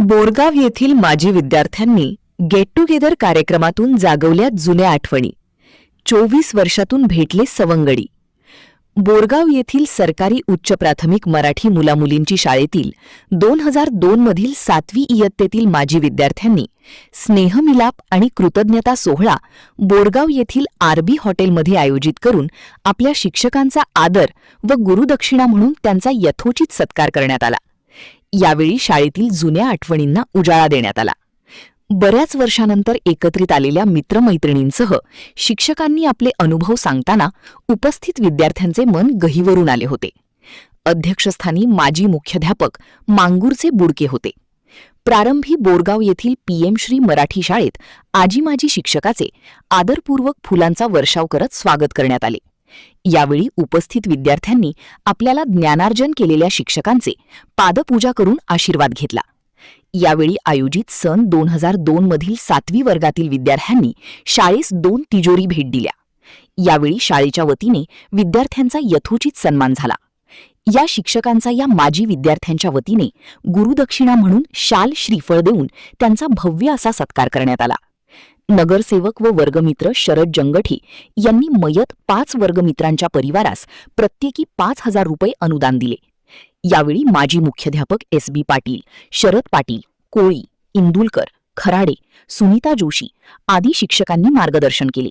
बोरगाव येथील माजी विद्यार्थ्यांनी गेट टुगेदर कार्यक्रमातून जागवल्या जुन्या आठवणी. 24 वर्षातून भेटले सवंगडी. बोरगाव येथील सरकारी उच्च प्राथमिक मराठी मुलामुलींची शाळेतील 2002 मधील 7वी इयत्तेतील माजी विद्यार्थ्यांनी स्नेहमिलाप आणि कृतज्ञता सोहळा बोरगाव येथील आरबी हॉटेलमध्ये आयोजित करून आपल्या शिक्षकांचा आदर व गुरुदक्षिणा म्हणून त्यांचा यथोचित सत्कार करण्यात आला. यावेळी शाळेतील जुन्या आठवणींना उजाळा देण्यात आला. बऱ्याच वर्षानंतर एकत्रित आलेल्या मित्रमैत्रिणींसह शिक्षकांनी आपले अनुभव सांगताना उपस्थित विद्यार्थ्यांचे मन गहिवरून आले होते. अध्यक्षस्थानी माजी मुख्याध्यापक मांगूरचे बुडके होते. प्रारंभी बोरगाव येथील PM श्री मराठी शाळेत आजी-माजी शिक्षकाचे आदरपूर्वक फुलांचा वर्षाव करत स्वागत करण्यात आले. यावेळी उपस्थित विद्यार्थ्यांनी आपल्याला ज्ञानार्जन केलेल्या शिक्षकांचे पादपूजा करून आशीर्वाद घेतला. यावेळी आयोजित सन 2002 मधील 7वी वर्गातील विद्यार्थ्यांनी शाळेस 2 तिजोरी भेट दिल्या. यावेळी शाळेच्या वतीने विद्यार्थ्यांचा यथोचित सन्मान झाला. या शिक्षकांचा या माजी विद्यार्थ्यांच्या वतीने गुरुदक्षिणा म्हणून शाल श्रीफळ देऊन त्यांचा भव्य असा सत्कार करण्यात आला. नगरसेवक व वर्गमित्र शरद जंगठी यांनी मयत 5 वर्गमित्रांच्या परिवारास प्रत्येकी 5,000 रुपये अनुदान दिले. यावेळी माजी मुख्याध्यापक SB पाटील, शरद पाटील, कोळी, इंदुलकर, खराडे, सुनीता जोशी आदी शिक्षकांनी मार्गदर्शन केले.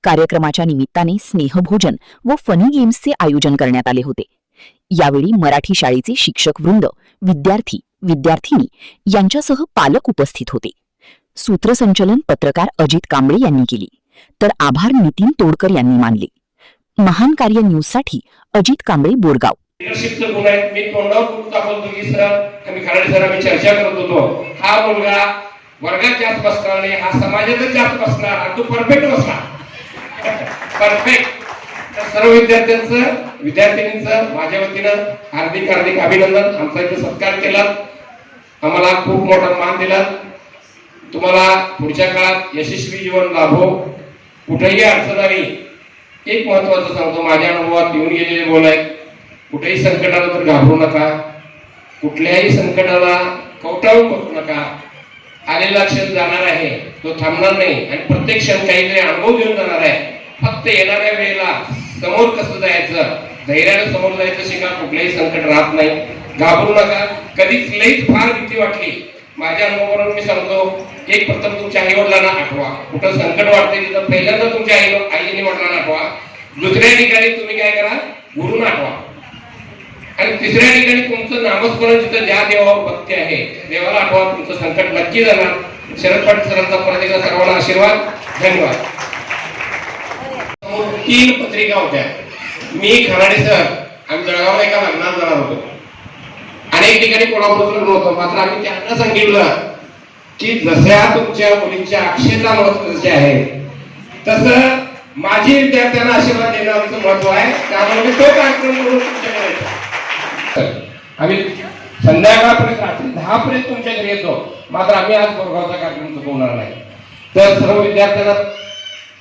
कार्यक्रमाच्या निमित्ताने स्नेहभोजन व फनी गेम्सचे आयोजन करण्यात आले होते. यावेळी मराठी शाळेचे शिक्षकवृंद, विद्यार्थी, विद्यार्थिनी यांच्यासह पालक उपस्थित होते. सूत्रसंचलन पत्रकार अजित कांबळे यांनी केली, तर आभार नितीन तोडकर यांनी मानले. महान कार्य न्यूजसाठी अजित कांबळे, बोरगाव. लीडरशिपचे गुण आहेत. मी तोंडावर बोलून दाखवतो की सर आम्ही खराडे सर आम्ही चर्चा करत होतो, हा मुलगा वर्गात जास्त बसणार नाही, हा समाजातच जास्त बसणार आणि तो परफेक्ट बसणार. परफेक्ट. सर्व विद्यार्थिनींचं माझ्या वतीनं हार्दिक हार्दिक अभिनंदन. आमचा इथे सत्कार केला, आम्हाला खूप मोठा मान दिला. तुम्हाला पुढच्या काळात यशस्वी जीवन लाभो, कुठेही अडचण आली. एक महत्वाचं सांगतो, माझ्या अनुभवात येऊन गेलेले बोल आहेत. कुठेही संकट आलं तर घाबरू नका, कुठल्याही संकटाला कवटाळून बसू नका. आलेला क्षण जाणार आहे, तो थांबणार नाही आणि प्रत्येक क्षण काहीतरी अनुभव घेऊन जाणार आहे. फक्त येणाऱ्या वेळेला समोर कसं जायचं, धैर्याने समोर जायचं शिका. कुठलेही संकट राहत नाही, घाबरू नका. कधीच लईच फार भीती वाटली, माझ्या अनुभवावरून मी सांगतो, एक प्रथम तुमच्या आई वडिलांना आठवा. कुठं संकट वाटते तिथं पहिल्यांदा तुमच्या आईने वडिलांना आठवा. दुसऱ्या ठिकाणी तुम्ही काय करा, गुरुंना आठवा. आणि तिसऱ्या ठिकाणी तुमचं नामस्मरण जिथं ज्या देवावर भक्ती आहे देवाला आठवा. तुमचं संकट नक्की जाणार. शरद पाटील सरांचा परत एकदा सर्वांना आशीर्वाद. धन्यवाद. 3 पत्रिका होत्या. मी खराडे सर आम्ही जळगावला एका लग्नात जाणार होतो. अनेक ठिकाणी कोल्हापूरचं लग्न होतं. मात्र आम्ही त्यांना सांगितलं की जशा तुमच्या मुलींच्या अक्षता महत्वाचे आहे तसं माझी विद्यार्थ्यांना आशीर्वाद देणं आमचं महत्व आहे. त्यामुळे मी तो कार्यक्रम करून तुमच्याकडे आम्ही संध्याकाळपर्यंत रात्री 10 पर्यंत तुमच्या घरी येतो. मात्र आम्ही आज बोरगावचा कार्यक्रम चुकवणार नाही. तर सर्व विद्यार्थ्यांना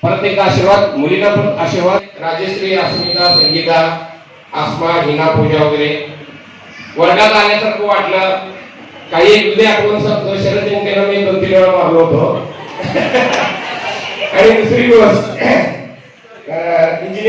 परत एकदा आशीर्वाद, मुलींना पण आशीर्वाद. राजेश्री, अस्मिता, संगीता, आसमा, हिना, पूजा वगैरे वर्गात आल्यासारखं वाटलं. काही एक जुने आठवण सांगतो. शरद जयंतीला मी 2-3 वेळा मारलो होतो. आणि दुसरी गोष्ट इंजिनियर